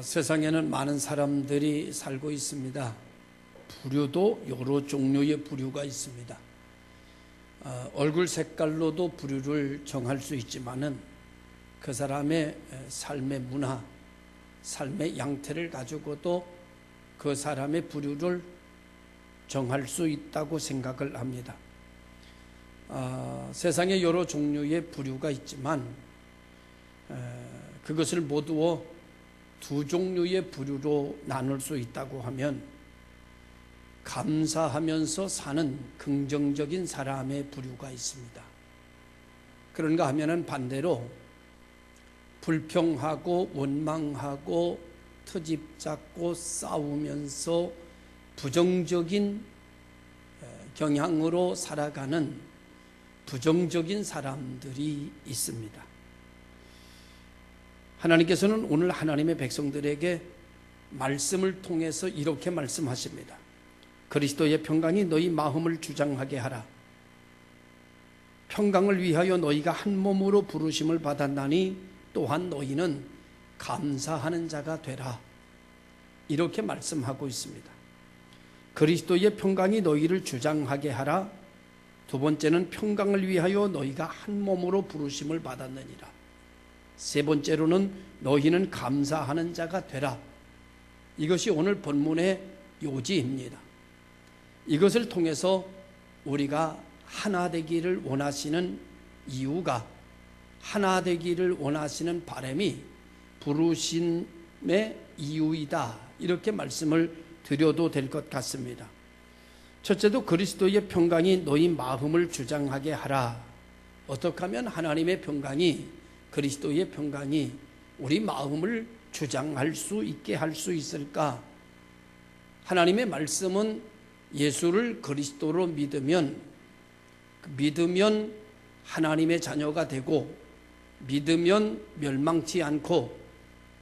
세상에는 많은 사람들이 살고 있습니다. 부류도 여러 종류의 부류가 있습니다. 얼굴 색깔로도 부류를 정할 수 있지만은 그 사람의 삶의 문화, 삶의 양태를 가지고도 그 사람의 부류를 정할 수 있다고 생각을 합니다. 세상에 여러 종류의 부류가 있지만 그것을 모두 두 종류의 부류로 나눌 수 있다고 하면 감사하면서 사는 긍정적인 사람의 부류가 있습니다. 그런가 하면은 반대로 불평하고 원망하고 트집 잡고 싸우면서 부정적인 경향으로 살아가는 부정적인 사람들이 있습니다. 하나님께서는 오늘 하나님의 백성들에게 말씀을 통해서 이렇게 말씀하십니다. 그리스도의 평강이 너희 마음을 주장하게 하라. 평강을 위하여 너희가 한 몸으로 부르심을 받았나니 또한 너희는 감사하는 자가 되라. 이렇게 말씀하고 있습니다. 그리스도의 평강이 너희를 주장하게 하라. 두 번째는 평강을 위하여 너희가 한 몸으로 부르심을 받았느니라. 세 번째로는 너희는 감사하는 자가 되라. 이것이 오늘 본문의 요지입니다. 이것을 통해서 우리가 하나 되기를 원하시는 이유가, 하나 되기를 원하시는 바람이 부르심의 이유이다. 이렇게 말씀을 드려도 될 것 같습니다. 첫째도 그리스도의 평강이 너희 마음을 주장하게 하라. 어떻게 하면 하나님의 평강이, 그리스도의 평강이 우리 마음을 주장할 수 있게 할 수 있을까? 하나님의 말씀은 예수를 그리스도로 믿으면 하나님의 자녀가 되고, 믿으면 멸망치 않고,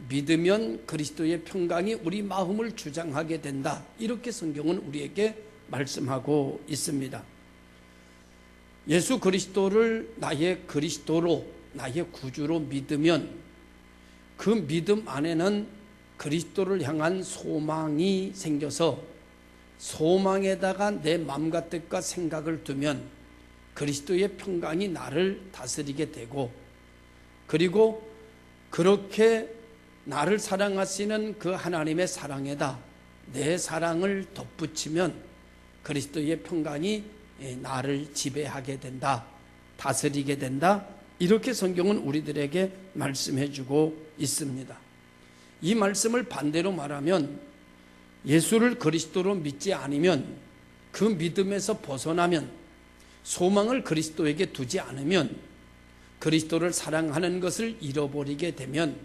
믿으면 그리스도의 평강이 우리 마음을 주장하게 된다. 이렇게 성경은 우리에게 말씀하고 있습니다. 예수 그리스도를 나의 그리스도로, 나의 구주로 믿으면 그 믿음 안에는 그리스도를 향한 소망이 생겨서 소망에다가 내 마음과 뜻과 생각을 두면 그리스도의 평강이 나를 다스리게 되고, 그리고 그렇게 나를 사랑하시는 그 하나님의 사랑에다 내 사랑을 덧붙이면 그리스도의 평강이 나를 지배하게 된다, 다스리게 된다. 이렇게 성경은 우리들에게 말씀해 주고 있습니다. 이 말씀을 반대로 말하면 예수를 그리스도로 믿지 않으면, 그 믿음에서 벗어나면, 소망을 그리스도에게 두지 않으면, 그리스도를 사랑하는 것을 잃어버리게 되면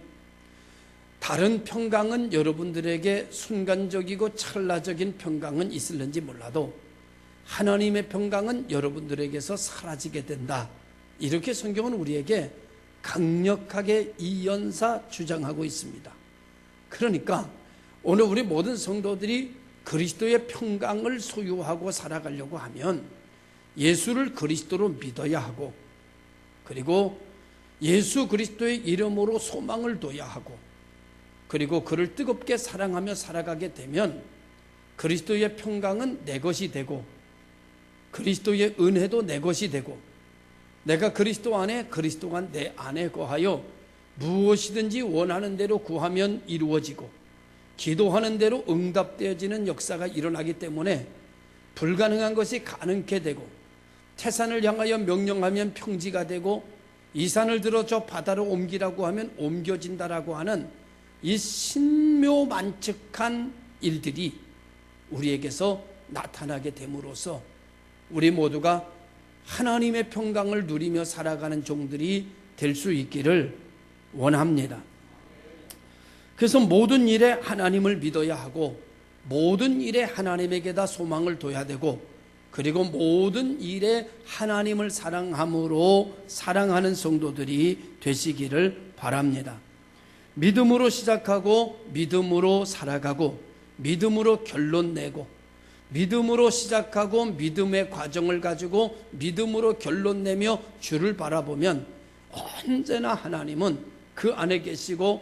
다른 평강은 여러분들에게 순간적이고 찰나적인 평강은 있을는지 몰라도 하나님의 평강은 여러분들에게서 사라지게 된다. 이렇게 성경은 우리에게 강력하게 이연사 주장하고 있습니다. 그러니까 오늘 우리 모든 성도들이 그리스도의 평강을 소유하고 살아가려고 하면 예수를 그리스도로 믿어야 하고, 그리고 예수 그리스도의 이름으로 소망을 둬야 하고, 그리고 그를 뜨겁게 사랑하며 살아가게 되면 그리스도의 평강은 내 것이 되고, 그리스도의 은혜도 내 것이 되고, 내가 그리스도 안에, 그리스도가 내 안에 거하여 무엇이든지 원하는 대로 구하면 이루어지고, 기도하는 대로 응답되어지는 역사가 일어나기 때문에 불가능한 것이 가능케 되고, 태산을 향하여 명령하면 평지가 되고, 이 산을 들어 저 바다로 옮기라고 하면 옮겨진다라고 하는 이 신묘만측한 일들이 우리에게서 나타나게 됨으로써 우리 모두가 하나님의 평강을 누리며 살아가는 종들이 될 수 있기를 원합니다. 그래서 모든 일에 하나님을 믿어야 하고, 모든 일에 하나님에게다 소망을 둬야 되고, 그리고 모든 일에 하나님을 사랑함으로 사랑하는 성도들이 되시기를 바랍니다. 믿음으로 시작하고 믿음으로 살아가고, 믿음으로 결론 내고, 믿음으로 시작하고 믿음의 과정을 가지고 믿음으로 결론 내며 주를 바라보면 언제나 하나님은 그 안에 계시고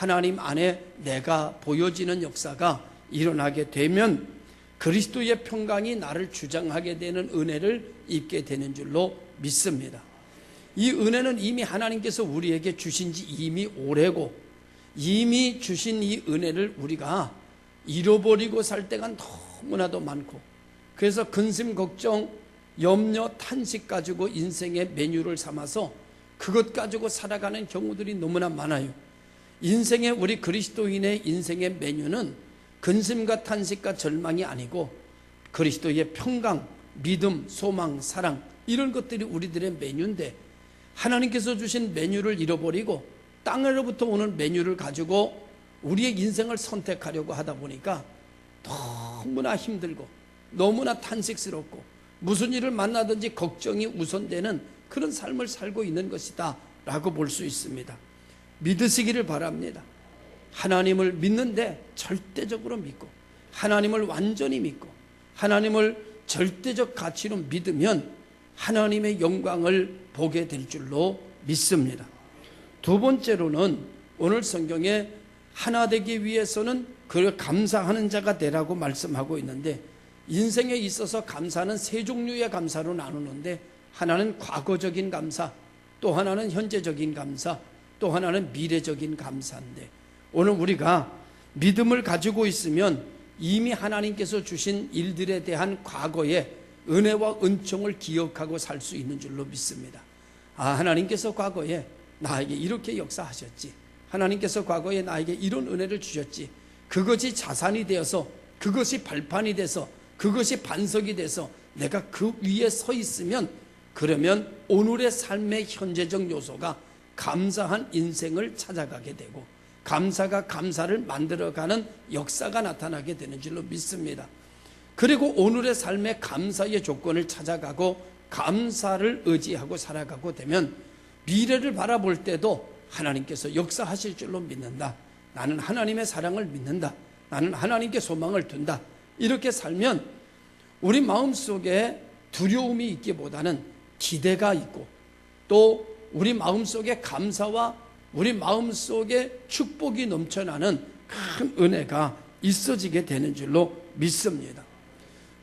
하나님 안에 내가 보여지는 역사가 일어나게 되면 그리스도의 평강이 나를 주장하게 되는 은혜를 입게 되는 줄로 믿습니다. 이 은혜는 이미 하나님께서 우리에게 주신 지 이미 오래고, 이미 주신 이 은혜를 우리가 잃어버리고 살 때가 너무나도 많고, 그래서 근심, 걱정, 염려, 탄식 가지고 인생의 메뉴를 삼아서 그것 가지고 살아가는 경우들이 너무나 많아요. 인생의, 우리 그리스도인의 인생의 메뉴는 근심과 탄식과 절망이 아니고 그리스도의 평강, 믿음, 소망, 사랑, 이런 것들이 우리들의 메뉴인데, 하나님께서 주신 메뉴를 잃어버리고 땅으로부터 오는 메뉴를 가지고 우리의 인생을 선택하려고 하다 보니까 너무나 힘들고 너무나 탄식스럽고 무슨 일을 만나든지 걱정이 우선되는 그런 삶을 살고 있는 것이다 라고 볼 수 있습니다. 믿으시기를 바랍니다. 하나님을 믿는데 절대적으로 믿고, 하나님을 완전히 믿고, 하나님을 절대적 가치로 믿으면 하나님의 영광을 보게 될 줄로 믿습니다. 두 번째로는 오늘 성경에 하나 되기 위해서는 그를 감사하는 자가 되라고 말씀하고 있는데, 인생에 있어서 감사는 세 종류의 감사로 나누는데, 하나는 과거적인 감사, 또 하나는 현재적인 감사, 또 하나는 미래적인 감사인데, 오늘 우리가 믿음을 가지고 있으면 이미 하나님께서 주신 일들에 대한 과거의 은혜와 은총을 기억하고 살 수 있는 줄로 믿습니다. 하나님께서 과거에 나에게 이렇게 역사하셨지, 하나님께서 과거에 나에게 이런 은혜를 주셨지, 그것이 자산이 되어서, 그것이 발판이 돼서, 그것이 반석이 돼서 내가 그 위에 서 있으면, 그러면 오늘의 삶의 현재적 요소가 감사한 인생을 찾아가게 되고, 감사가 감사를 만들어가는 역사가 나타나게 되는 줄로 믿습니다. 그리고 오늘의 삶의 감사의 조건을 찾아가고 감사를 의지하고 살아가고 되면 미래를 바라볼 때도 하나님께서 역사하실 줄로 믿는다. 나는 하나님의 사랑을 믿는다. 나는 하나님께 소망을 둔다. 이렇게 살면 우리 마음속에 두려움이 있기보다는 기대가 있고, 또 우리 마음속에 감사와 우리 마음속에 축복이 넘쳐나는 큰 은혜가 있어지게 되는 줄로 믿습니다.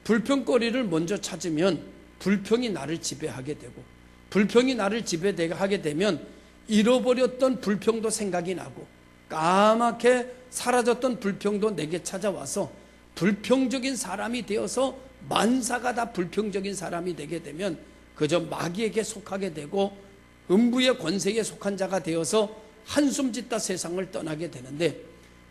불평거리를 먼저 찾으면 불평이 나를 지배하게 되고, 불평이 나를 지배하게 되면 잃어버렸던 불평도 생각이 나고, 까맣게 사라졌던 불평도 내게 찾아와서 불평적인 사람이 되어서 만사가 다 불평적인 사람이 되게 되면 그저 마귀에게 속하게 되고 음부의 권세에 속한 자가 되어서 한숨 짓다 세상을 떠나게 되는데,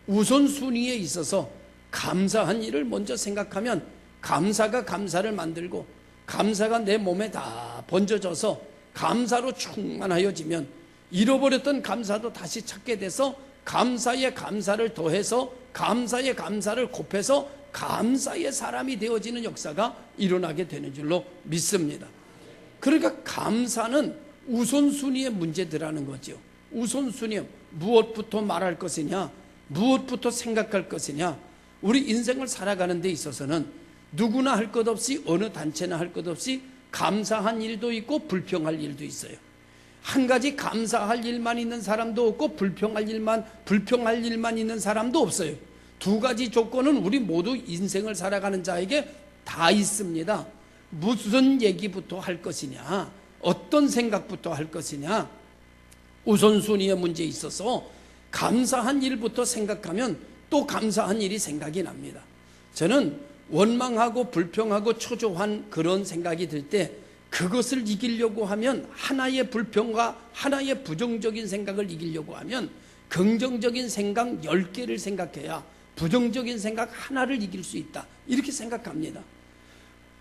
우선순위에 있어서 감사한 일을 먼저 생각하면 감사가 감사를 만들고, 감사가 내 몸에 다 번져져서 감사로 충만하여지면 잃어버렸던 감사도 다시 찾게 돼서 감사에 감사를 더해서 감사에 감사를 곱해서 감사의 사람이 되어지는 역사가 일어나게 되는 줄로 믿습니다. 그러니까 감사는 우선순위의 문제들하는 거죠. 우선순위, 무엇부터 말할 것이냐, 무엇부터 생각할 것이냐. 우리 인생을 살아가는 데 있어서는 누구나 할 것 없이, 어느 단체나 할 것 없이 감사한 일도 있고 불평할 일도 있어요. 한 가지 감사할 일만 있는 사람도 없고 불평할 일만 있는 사람도 없어요. 두 가지 조건은 우리 모두 인생을 살아가는 자에게 다 있습니다. 무슨 얘기부터 할 것이냐, 어떤 생각부터 할 것이냐. 우선순위의 문제에 있어서 감사한 일부터 생각하면 또 감사한 일이 생각이 납니다. 저는 원망하고 불평하고 초조한 그런 생각이 들 때 그것을 이기려고 하면, 하나의 불평과 하나의 부정적인 생각을 이기려고 하면 긍정적인 생각 10개를 생각해야 부정적인 생각 하나를 이길 수 있다, 이렇게 생각합니다.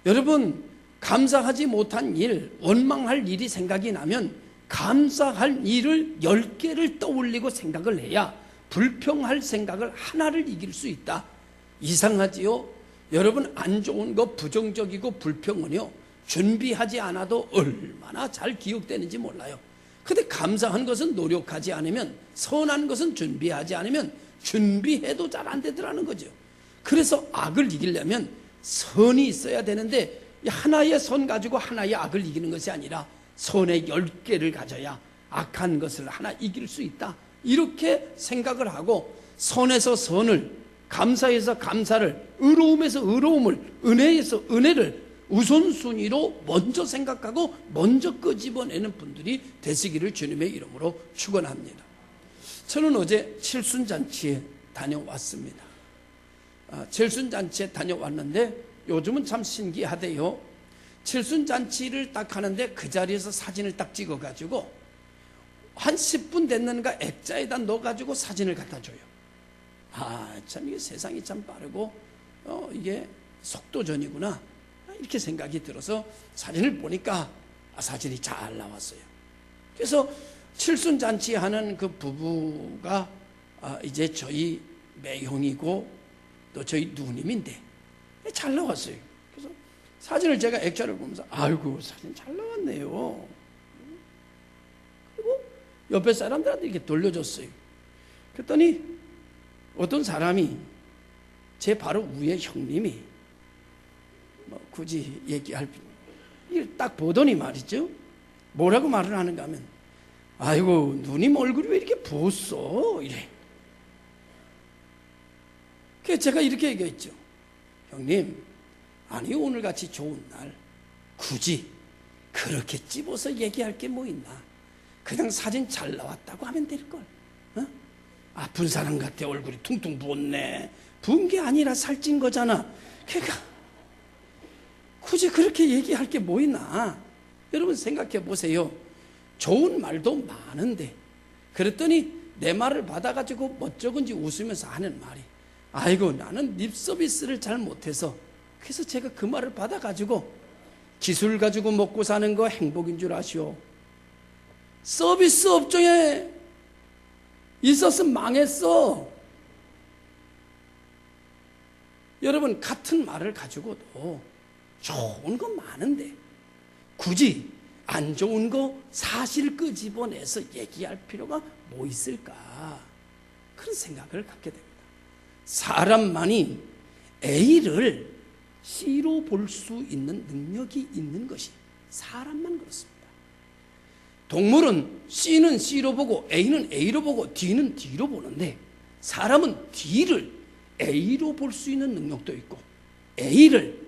여러분, 감사하지 못한 일, 원망할 일이 생각이 나면 감사할 일을 10개를 떠올리고 생각을 해야 불평할 생각을 하나를 이길 수 있다. 이상하지요? 여러분, 안 좋은 거, 부정적이고 불평은요, 준비하지 않아도 얼마나 잘 기억되는지 몰라요. 근데 감사한 것은 노력하지 않으면, 선한 것은 준비하지 않으면 준비해도 잘 안 되더라는 거죠. 그래서 악을 이기려면 선이 있어야 되는데, 하나의 선 가지고 하나의 악을 이기는 것이 아니라 선의 10개를 가져야 악한 것을 하나 이길 수 있다, 이렇게 생각을 하고 선에서 선을, 감사에서 감사를, 의로움에서 의로움을, 은혜에서 은혜를 우선순위로 먼저 생각하고 먼저 끄집어내는 분들이 되시기를 주님의 이름으로 축원합니다. 저는 어제 칠순잔치에 다녀왔습니다. 칠순잔치에 다녀왔는데 요즘은 참 신기하대요. 칠순잔치를 딱 하는데 그 자리에서 사진을 딱 찍어가지고 한 10분 됐는가 액자에다 넣어가지고 사진을 갖다 줘요. 참 이게 세상이 참 빠르고 이게 속도전이구나 이렇게 생각이 들어서 사진을 보니까 사진이 잘 나왔어요. 그래서 칠순잔치 하는 그 부부가 이제 저희 매형이고 또 저희 누님인데 잘 나왔어요. 그래서 사진을 제가 액자를 보면서 아이고 사진 잘 나왔네요. 그리고 옆에 사람들한테 이렇게 돌려줬어요. 그랬더니 어떤 사람이 제 바로 위에 형님이 굳이 얘기할 이걸 딱 보더니 말이죠. 뭐라고 말을 하는가 하면 아이고 누님 얼굴이 왜 이렇게 부었어 이래. 그래서 제가 이렇게 얘기했죠. 형님 아니 오늘같이 좋은 날 굳이 그렇게 찝어서 얘기할 게 뭐 있나. 그냥 사진 잘 나왔다고 하면 될걸. 아픈 사람 같아 얼굴이 퉁퉁 부었네. 부은 게 아니라 살찐 거잖아. 그러니까 굳이 그렇게 얘기할 게 뭐 있나. 여러분 생각해 보세요. 좋은 말도 많은데 그랬더니 내 말을 받아가지고 멋쩍은지 웃으면서 하는 말이 아이고 나는 립 서비스를 잘 못해서 그래서 제가 그 말을 받아가지고 기술 가지고 먹고 사는 거 행복인 줄 아시오. 서비스 업종에 있었으면 망했어. 여러분 같은 말을 가지고도 좋은 건 많은데 굳이 안 좋은 거 사실 끄집어내서 얘기할 필요가 뭐 있을까 그런 생각을 갖게 됩니다. 사람만이 A를 C로 볼 수 있는 능력이 있는 것이 사람만 그렇습니다. 동물은 C는 C로 보고 A는 A로 보고 D는 D로 보는데 사람은 D를 A로 볼 수 있는 능력도 있고 A를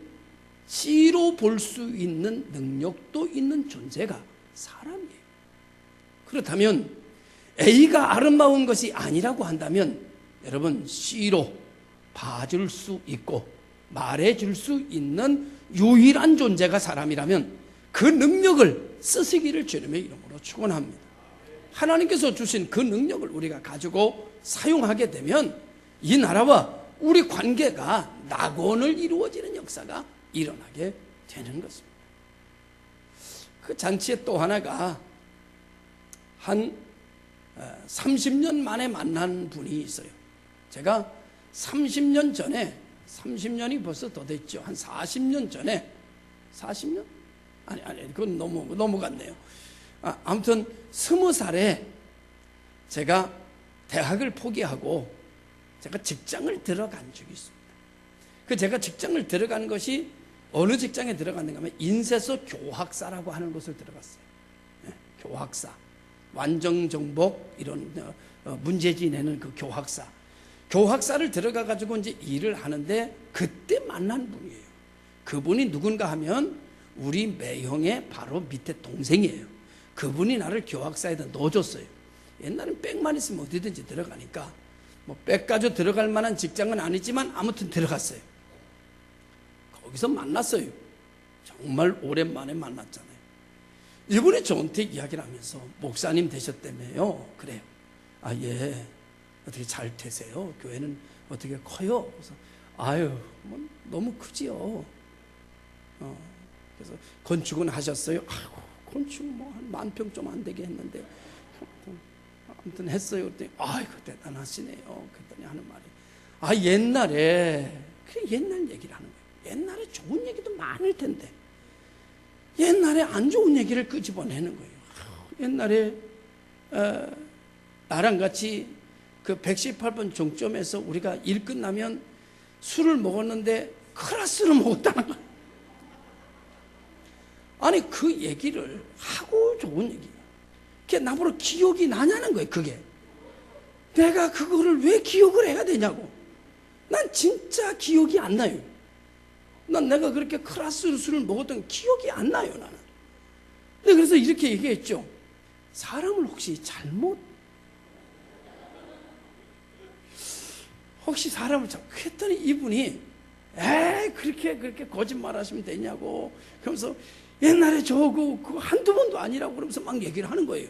C로 볼 수 있는 능력도 있는 존재가 사람이에요. 그렇다면 A가 아름다운 것이 아니라고 한다면 여러분 C로 봐줄 수 있고 말해줄 수 있는 유일한 존재가 사람이라면 그 능력을 쓰시기를 주님의 이름으로 축원합니다. 하나님께서 주신 그 능력을 우리가 가지고 사용하게 되면 이 나라와 우리 관계가 낙원을 이루어지는 역사가 일어나게 되는 것입니다. 그 잔치에 또 하나가 한 30년 만에 만난 분이 있어요. 제가 30년 전에 30년이 벌써 더 됐죠. 한 40년 전에 40년? 아니 그건 넘어갔네요. 아무튼 20살에 제가 대학을 포기하고 제가 직장을 들어간 적이 있습니다. 그 제가 직장을 들어간 것이 어느 직장에 들어갔는가 하면 인쇄소 교학사라고 하는 곳을 들어갔어요. 교학사, 완정정복 이런 문제지 내는 그 교학사. 교학사를 들어가 가지고 이제 일을 하는데 그때 만난 분이에요. 그분이 누군가 하면 우리 매형의 바로 밑에 동생이에요. 그분이 나를 교학사에다 넣어줬어요. 옛날엔 백만 있으면 어디든지 들어가니까 뭐 백까지 들어갈 만한 직장은 아니지만 아무튼 들어갔어요. 거기서 만났어요. 정말 오랜만에 만났잖아요. 이분이 저한테 이야기를 하면서 목사님 되셨다며요. 그래요. 예. 어떻게 잘 되세요? 교회는 어떻게 커요? 그래서 뭐 너무 크지요. 그래서 건축은 하셨어요? 아이고 건축 뭐 한 10,000평 좀 안 되게 했는데 아무튼 했어요. 그랬더니 아이고 대단하시네요. 그랬더니 하는 말이 옛날에 그냥 옛날 얘기를 하는 거예요. 옛날에 좋은 얘기도 많을 텐데 옛날에 안 좋은 얘기를 끄집어내는 거예요. 옛날에 나랑 같이 그 118번 종점에서 우리가 일 끝나면 술을 먹었는데 크라스를 먹었다는 거예요. 아니 그 얘기를 하고 좋은 얘기. 그게 나보고 기억이 나냐는 거예요. 그게 내가 그거를 왜 기억을 해야 되냐고. 난 진짜 기억이 안 나요. 난 내가 그렇게 클라스 술을 먹었던 기억이 안 나요, 나는. 근데 그래서 이렇게 얘기했죠. 사람을 혹시 사람을 했더니 이분이 그렇게 거짓말 하시면 되냐고. 그러면서 옛날에 저거 한두 번도 아니라고 그러면서 막 얘기를 하는 거예요.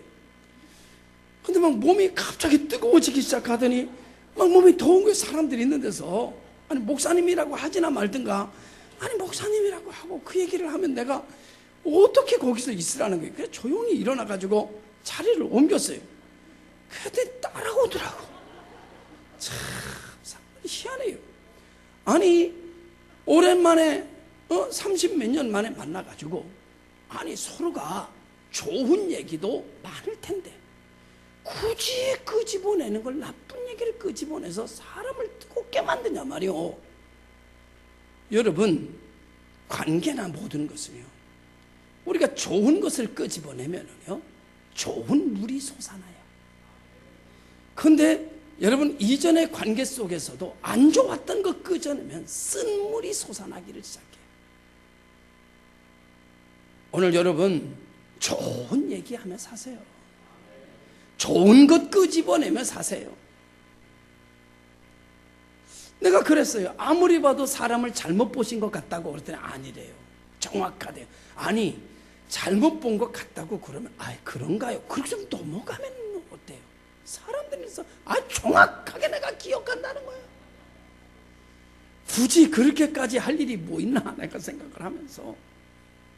근데 막 몸이 갑자기 뜨거워지기 시작하더니 막 몸이 더운 거예요. 사람들이 있는 데서. 아니, 목사님이라고 하지나 말든가. 아니, 목사님이라고 하고 그 얘기를 하면 내가 어떻게 거기서 있으라는 거예요. 그래서 조용히 일어나가지고 자리를 옮겼어요. 그랬더니 따라오더라고. 참 희한해요. 아니, 오랜만에 30몇 년 만에 만나가지고, 아니, 서로가 좋은 얘기도 많을 텐데 굳이 끄집어내는 걸, 나쁜 얘기를 끄집어내서 사람을 뜨겁게 만드냐 말이요. 여러분, 관계나 모든 것은요, 우리가 좋은 것을 끄집어내면요 좋은 물이 솟아나요. 그런데 여러분, 이전의 관계 속에서도 안 좋았던 거 끄집어내면 쓴 물이 솟아나기를 시작해요. 오늘 여러분, 좋은 얘기하며 사세요. 좋은 것 끄집어내며 사세요. 내가 그랬어요. 아무리 봐도 사람을 잘못 보신 것 같다고 그랬더니 아니래요. 정확하대요. 아니, 잘못 본 것 같다고 그러면 그런가요? 그렇게 좀 넘어가면 어때요? 사람들에서 정확하게 내가 기억한다는 거예요. 굳이 그렇게까지 할 일이 뭐 있나 내가 생각을 하면서,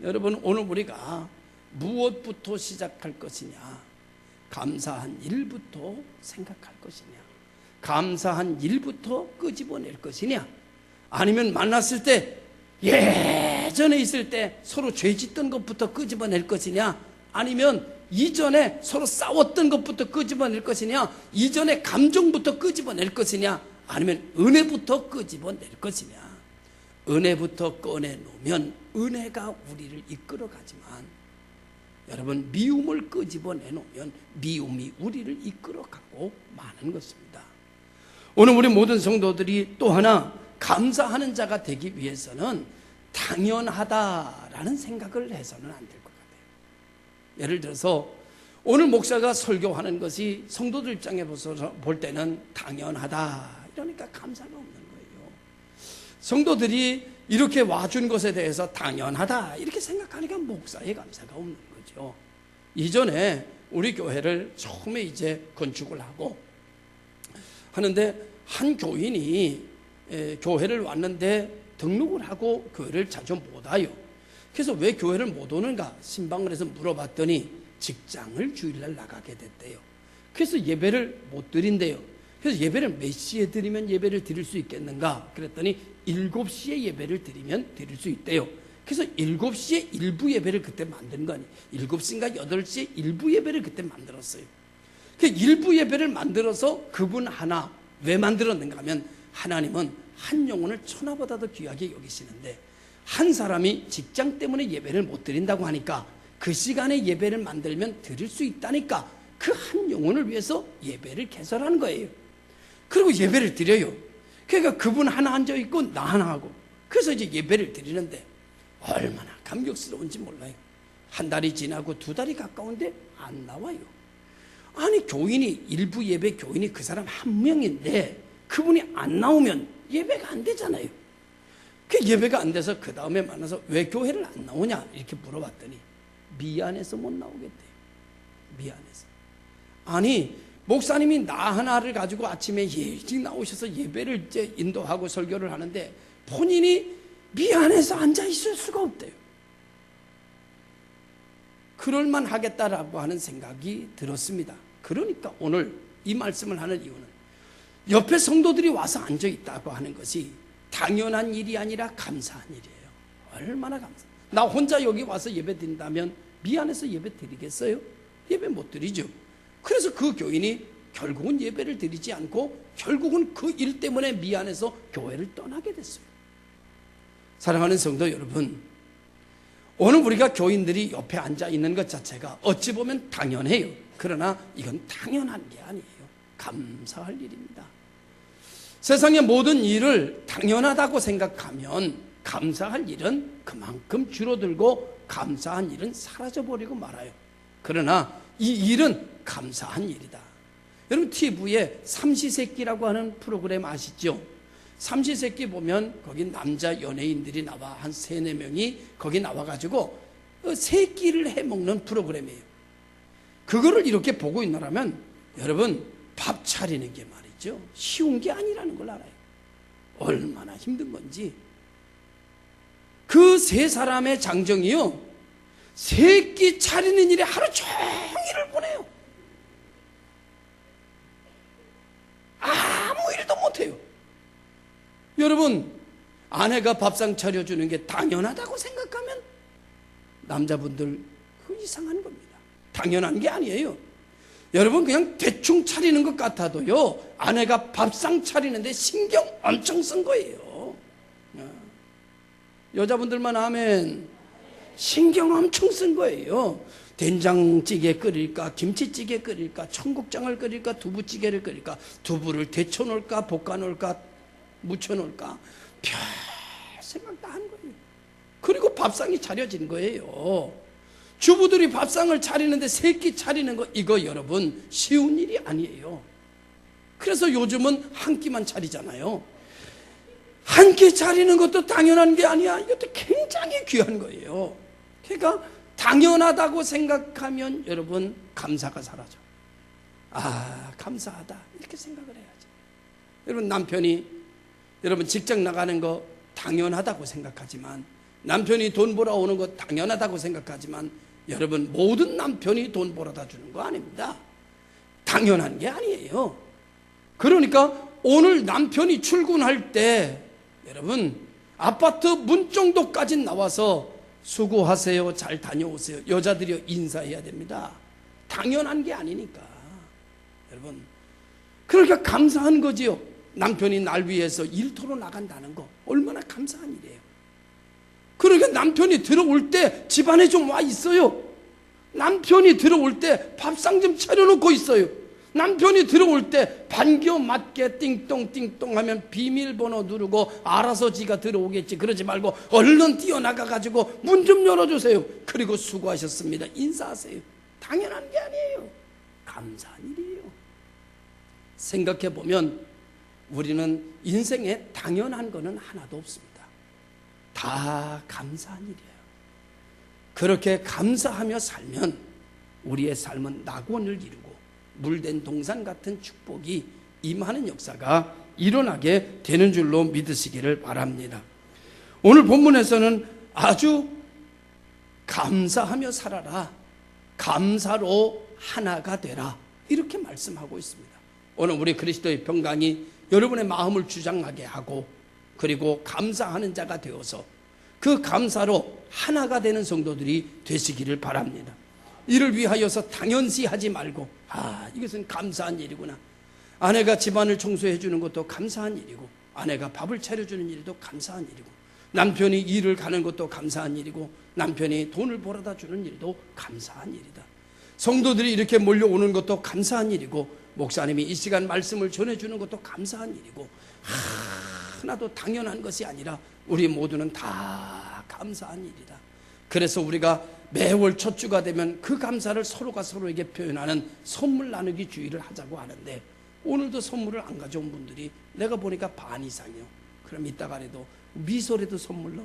여러분, 오늘 우리가 무엇부터 시작할 것이냐? 감사한 일부터 생각할 것이냐? 감사한 일부터 끄집어낼 것이냐? 아니면 만났을 때 예전에 있을 때 서로 죄 짓던 것부터 끄집어낼 것이냐? 아니면 이전에 서로 싸웠던 것부터 끄집어낼 것이냐? 이전에 감정부터 끄집어낼 것이냐? 아니면 은혜부터 끄집어낼 것이냐? 은혜부터 꺼내놓으면 은혜가 우리를 이끌어가지만, 여러분, 미움을 끄집어내놓으면 미움이 우리를 이끌어가고 마는 것입니다. 오늘 우리 모든 성도들이 또 하나 감사하는 자가 되기 위해서는 당연하다라는 생각을 해서는 안 될 것 같아요. 예를 들어서 오늘 목사가 설교하는 것이 성도들 입장에 볼 때는 당연하다, 이러니까 감사가 없는 거예요. 성도들이 이렇게 와준 것에 대해서 당연하다 이렇게 생각하니까 목사의 감사가 없는 거죠. 이전에 우리 교회를 처음에 이제 건축을 하고 하는데, 한 교인이 교회를 왔는데 등록을 하고 교회를 자주 못 와요. 그래서 왜 교회를 못 오는가 신방을 해서 물어봤더니 직장을 주일날 나가게 됐대요. 그래서 예배를 못 드린대요. 그래서 예배를 몇 시에 드리면 예배를 드릴 수 있겠는가 그랬더니 7시에 예배를 드리면 드릴 수 있대요. 그래서 7시에 일부 예배를 그때 만든 거 아니에요. 7시인가 8시에 일부 예배를 그때 만들었어요. 그 일부 예배를 만들어서 그분 하나, 왜 만들었는가 하면, 하나님은 한 영혼을 천하보다도 귀하게 여기시는데 한 사람이 직장 때문에 예배를 못 드린다고 하니까 그 시간에 예배를 만들면 드릴 수 있다니까 그 한 영혼을 위해서 예배를 개설하는 거예요. 그리고 예배를 드려요. 그러니까 그분 하나 앉아있고 나 하나 하고, 그래서 이제 예배를 드리는데 얼마나 감격스러운지 몰라요. 한 달이 지나고 2달이 가까운데 안 나와요. 아니, 교인이, 일부 예배 교인이 그 사람 한 명인데 그분이 안 나오면 예배가 안 되잖아요. 그 예배가 안 돼서 그 다음에 만나서 왜 교회를 안 나오냐 이렇게 물어봤더니 미안해서 못 나오겠대요. 미안해서. 아니, 목사님이 나 하나를 가지고 아침에 일찍 나오셔서 예배를 이제 인도하고 설교를 하는데 본인이 미안해서 앉아 있을 수가 없대요. 그럴만 하겠다라고 하는 생각이 들었습니다. 그러니까 오늘 이 말씀을 하는 이유는 옆에 성도들이 와서 앉아 있다고 하는 것이 당연한 일이 아니라 감사한 일이에요. 얼마나 감사. 나 혼자 여기 와서 예배 드린다면 미안해서 예배 드리겠어요? 예배 못 드리죠. 그래서 그 교인이 결국은 예배를 드리지 않고 결국은 그 일 때문에 미안해서 교회를 떠나게 됐어요. 사랑하는 성도 여러분, 오늘 우리가 교인들이 옆에 앉아 있는 것 자체가 어찌 보면 당연해요. 그러나 이건 당연한 게 아니에요. 감사할 일입니다. 세상의 모든 일을 당연하다고 생각하면 감사할 일은 그만큼 줄어들고 감사한 일은 사라져버리고 말아요. 그러나 이 일은 감사한 일이다. 여러분 TV에 삼시세끼라고 하는 프로그램 아시죠? 삼시세끼 보면 거기 남자 연예인들이 나와 한 3-4명이 거기 나와가지고 세끼를 해먹는 프로그램이에요. 그거를 이렇게 보고 있느라면 여러분 밥 차리는 게 말이죠 쉬운 게 아니라는 걸 알아요. 얼마나 힘든 건지. 그 3사람의 장정이요 3끼 차리는 일에 하루 종일을 보내요. 아무 일도 못해요. 여러분 아내가 밥상 차려주는 게 당연하다고 생각하면 남자분들 그 이상한 겁니다. 당연한 게 아니에요. 여러분 그냥 대충 차리는 것 같아도요 아내가 밥상 차리는데 신경 엄청 쓴 거예요. 여자분들만 아멘. 신경 엄청 쓴 거예요. 된장찌개 끓일까 김치찌개 끓일까 청국장을 끓일까 두부찌개를 끓일까 두부를 데쳐 놓을까 볶아 놓을까 묻혀 놓을까 별 생각 다 한 거예요. 그리고 밥상이 차려진 거예요. 주부들이 밥상을 차리는데 3끼 차리는 거 이거 여러분 쉬운 일이 아니에요. 그래서 요즘은 한 끼만 차리잖아요. 한 끼 차리는 것도 당연한 게 아니야. 이것도 굉장히 귀한 거예요. 그러니까 당연하다고 생각하면 여러분 감사가 사라져. 아 감사하다 이렇게 생각을 해야지. 여러분 남편이 여러분 직장 나가는 거 당연하다고 생각하지만 남편이 돈 벌어오는 거 당연하다고 생각하지만 여러분 모든 남편이 돈 벌어다 주는 거 아닙니다. 당연한 게 아니에요. 그러니까 오늘 남편이 출근할 때 여러분 아파트 문 정도까지 나와서 수고하세요 잘 다녀오세요 여자들이 인사해야 됩니다. 당연한 게 아니니까 여러분 그러니까 감사한 거지요. 남편이 날 위해서 일터로 나간다는 거 얼마나 감사한 일이에요. 그러니까 남편이 들어올 때 집안에 좀 와 있어요. 남편이 들어올 때 밥상 좀 차려놓고 있어요. 남편이 들어올 때 반겨 맞게 띵똥띵똥 하면 비밀번호 누르고 알아서 지가 들어오겠지. 그러지 말고 얼른 뛰어나가가지고 문 좀 열어주세요. 그리고 수고하셨습니다 인사하세요. 당연한 게 아니에요. 감사한 일이에요. 생각해보면 우리는 인생에 당연한 거는 하나도 없습니다. 다 감사한 일이에요. 그렇게 감사하며 살면 우리의 삶은 낙원을 이루고 물된 동산 같은 축복이 임하는 역사가 일어나게 되는 줄로 믿으시기를 바랍니다. 오늘 본문에서는 아주 감사하며 살아라, 감사로 하나가 되라 이렇게 말씀하고 있습니다. 오늘 우리 그리스도의 평강이 여러분의 마음을 주장하게 하고 그리고 감사하는 자가 되어서 그 감사로 하나가 되는 성도들이 되시기를 바랍니다. 이를 위하여서 당연시 하지 말고 이것은 감사한 일이구나. 아내가 집안을 청소해 주는 것도 감사한 일이고 아내가 밥을 차려주는 일도 감사한 일이고 남편이 일을 가는 것도 감사한 일이고 남편이 돈을 벌어다 주는 일도 감사한 일이다. 성도들이 이렇게 몰려오는 것도 감사한 일이고 목사님이 이 시간 말씀을 전해주는 것도 감사한 일이고 하나도 당연한 것이 아니라 우리 모두는 다 감사한 일이다. 그래서 우리가 매월 첫 주가 되면 그 감사를 서로가 서로에게 표현하는 선물 나누기 주의를 하자고 하는데 오늘도 선물을 안 가져온 분들이 내가 보니까 반 이상이요. 그럼 이따가라도 미소라도 선물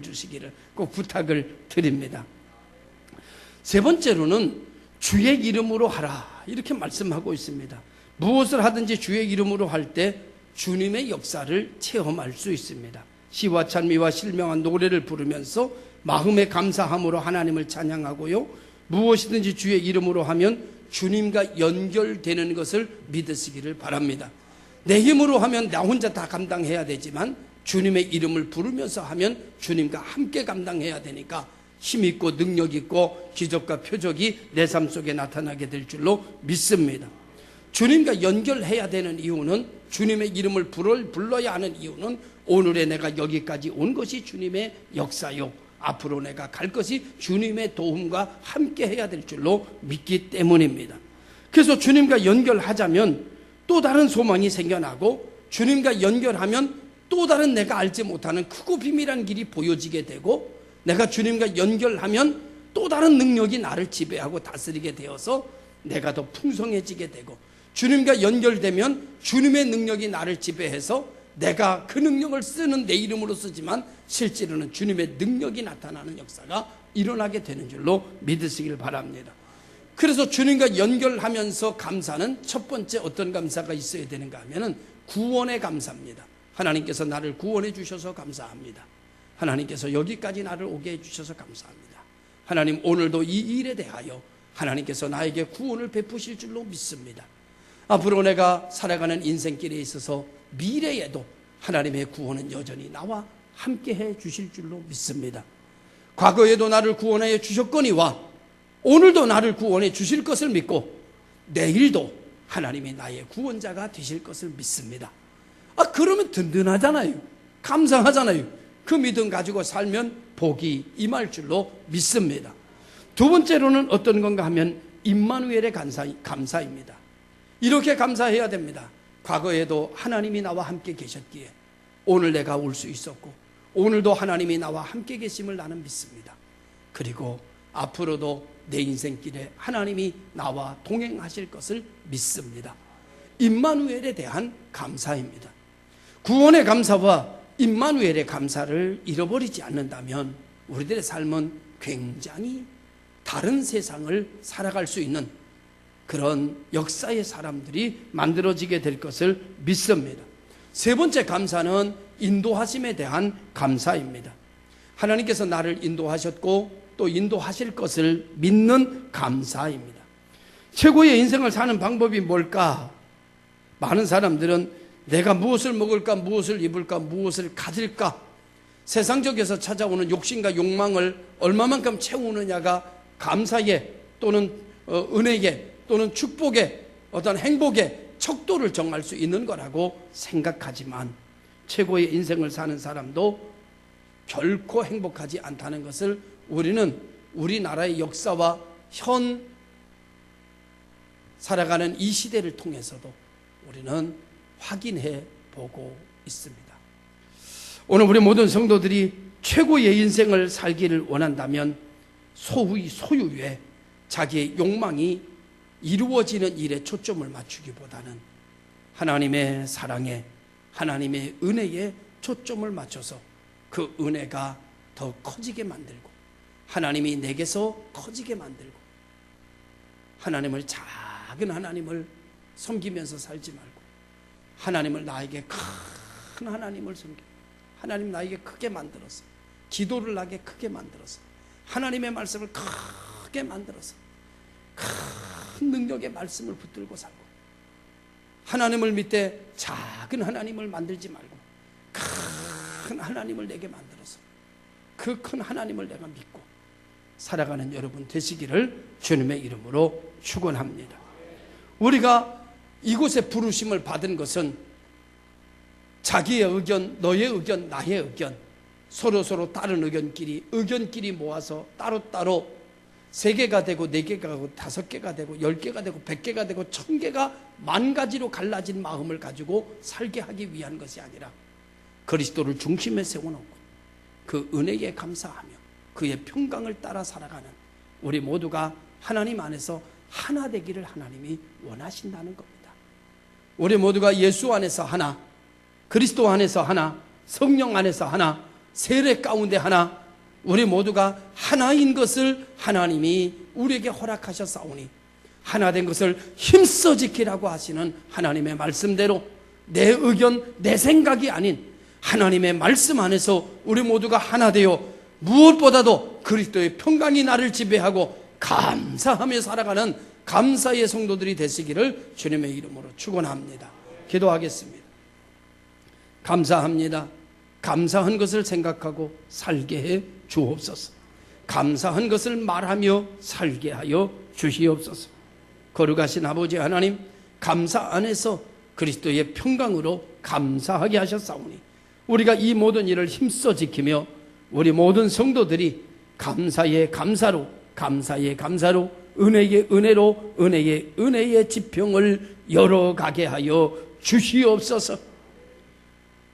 주시기를 꼭 부탁을 드립니다. 세 번째로는 주의 이름으로 하라 이렇게 말씀하고 있습니다. 무엇을 하든지 주의 이름으로 할 때 주님의 역사를 체험할 수 있습니다. 시와 찬미와 실명한 노래를 부르면서 마음의 감사함으로 하나님을 찬양하고요. 무엇이든지 주의 이름으로 하면 주님과 연결되는 것을 믿으시기를 바랍니다. 내 힘으로 하면 나 혼자 다 감당해야 되지만 주님의 이름을 부르면서 하면 주님과 함께 감당해야 되니까 힘있고 능력있고 기적과 표적이 내 삶 속에 나타나게 될 줄로 믿습니다. 주님과 연결해야 되는 이유는 주님의 이름을 불러야 하는 이유는 오늘의 내가 여기까지 온 것이 주님의 역사요 앞으로 내가 갈 것이 주님의 도움과 함께 해야 될 줄로 믿기 때문입니다. 그래서 주님과 연결하자면 또 다른 소망이 생겨나고, 주님과 연결하면 또 다른 내가 알지 못하는 크고 비밀한 길이 보여지게 되고, 내가 주님과 연결하면 또 다른 능력이 나를 지배하고 다스리게 되어서 내가 더 풍성해지게 되고, 주님과 연결되면 주님의 능력이 나를 지배해서 내가 그 능력을 쓰는 내 이름으로 쓰지만 실제로는 주님의 능력이 나타나는 역사가 일어나게 되는 줄로 믿으시길 바랍니다. 그래서 주님과 연결하면서 감사는 첫 번째 어떤 감사가 있어야 되는가 하면은 구원의 감사입니다. 하나님께서 나를 구원해 주셔서 감사합니다. 하나님께서 여기까지 나를 오게 해 주셔서 감사합니다. 하나님, 오늘도 이 일에 대하여 하나님께서 나에게 구원을 베푸실 줄로 믿습니다. 앞으로 내가 살아가는 인생길에 있어서 미래에도 하나님의 구원은 여전히 나와 함께 해 주실 줄로 믿습니다. 과거에도 나를 구원해 주셨거니와 오늘도 나를 구원해 주실 것을 믿고 내일도 하나님이 나의 구원자가 되실 것을 믿습니다. 그러면 든든하잖아요. 감사하잖아요. 그 믿음 가지고 살면 복이 임할 줄로 믿습니다. 두 번째로는 어떤 건가 하면 임마누엘의 감사입니다. 이렇게 감사해야 됩니다. 과거에도 하나님이 나와 함께 계셨기에 오늘 내가 올 수 있었고, 오늘도 하나님이 나와 함께 계심을 나는 믿습니다. 그리고 앞으로도 내 인생길에 하나님이 나와 동행하실 것을 믿습니다. 임마누엘에 대한 감사입니다. 구원의 감사와 임마누엘의 감사를 잃어버리지 않는다면 우리들의 삶은 굉장히 다른 세상을 살아갈 수 있는 그런 역사의 사람들이 만들어지게 될 것을 믿습니다. 세 번째 감사는 인도하심에 대한 감사입니다. 하나님께서 나를 인도하셨고 또 인도하실 것을 믿는 감사입니다. 최고의 인생을 사는 방법이 뭘까? 많은 사람들은 내가 무엇을 먹을까, 무엇을 입을까, 무엇을 가질까, 세상적에서 찾아오는 욕심과 욕망을 얼마만큼 채우느냐가 감사에 또는 은혜에 또는 축복에 어떤 행복의 척도를 정할 수 있는 거라고 생각하지만, 최고의 인생을 사는 사람도 결코 행복하지 않다는 것을 우리는 우리나라의 역사와 현 살아가는 이 시대를 통해서도 우리는 확인해 보고 있습니다. 오늘 우리 모든 성도들이 최고의 인생을 살기를 원한다면 소의 소유에 자기의 욕망이 이루어지는 일에 초점을 맞추기보다는 하나님의 사랑에, 하나님의 은혜에 초점을 맞춰서 그 은혜가 더 커지게 만들고 하나님이 내게서 커지게 만들고, 하나님을, 작은 하나님을 섬기면서 살지 말고 하나님을, 나에게 큰 하나님을 섬기고 하나님 나에게 크게 만들어서, 기도를 나에게 크게 만들어서, 하나님의 말씀을 크게 만들어서 큰 능력의 말씀을 붙들고 살고, 하나님을 믿되 작은 하나님을 만들지 말고 큰 하나님을 내게 만들어서 그 큰 하나님을 내가 믿고 살아가는 여러분 되시기를 주님의 이름으로 축원합니다. 우리가 이곳에 부르심을 받은 것은 자기의 의견, 너의 의견, 나의 의견, 서로 다른 의견끼리 모아서 따로따로 3개가 되고 4개가 되고 5개가 되고 10개가 되고 100개가 되고 1000개가 10,000가지로 갈라진 마음을 가지고 살게 하기 위한 것이 아니라 그리스도를 중심에 세워놓고 그 은혜에 감사하며 그의 평강을 따라 살아가는 우리 모두가 하나님 안에서 하나 되기를 하나님이 원하신다는 겁니다. 우리 모두가 예수 안에서 하나, 그리스도 안에서 하나, 성령 안에서 하나, 세례 가운데 하나, 우리 모두가 하나인 것을 하나님이 우리에게 허락하셨사오니 하나 된 것을 힘써 지키라고 하시는 하나님의 말씀대로 내 의견, 내 생각이 아닌 하나님의 말씀 안에서 우리 모두가 하나 되어 무엇보다도 그리스도의 평강이 나를 지배하고 감사하며 살아가는 감사의 성도들이 되시기를 주님의 이름으로 축원합니다. 기도하겠습니다. 감사합니다. 감사한 것을 생각하고 살게 해 주옵소서. 감사한 것을 말하며 살게 하여 주시옵소서. 거룩하신 아버지 하나님, 감사 안에서 그리스도의 평강으로 감사하게 하셨사오니 우리가 이 모든 일을 힘써 지키며 우리 모든 성도들이 감사의 감사로 은혜의 은혜로 은혜의 지평을 열어가게 하여 주시옵소서.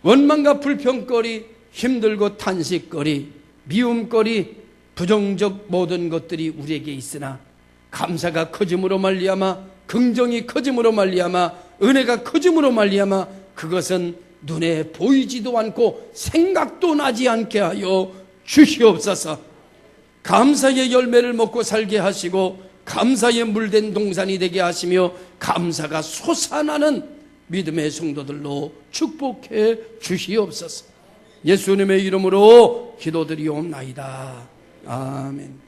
원망과 불평거리, 힘들고 탄식거리, 미움거리, 부정적 모든 것들이 우리에게 있으나 감사가 커짐으로 말미암아, 긍정이 커짐으로 말미암아, 은혜가 커짐으로 말미암아 그것은 눈에 보이지도 않고 생각도 나지 않게 하여 주시옵소서. 감사의 열매를 먹고 살게 하시고 감사에 물든 동산이 되게 하시며 감사가 솟아나는 믿음의 성도들로 축복해 주시옵소서. 예수님의 이름으로 기도드리옵나이다. 아멘.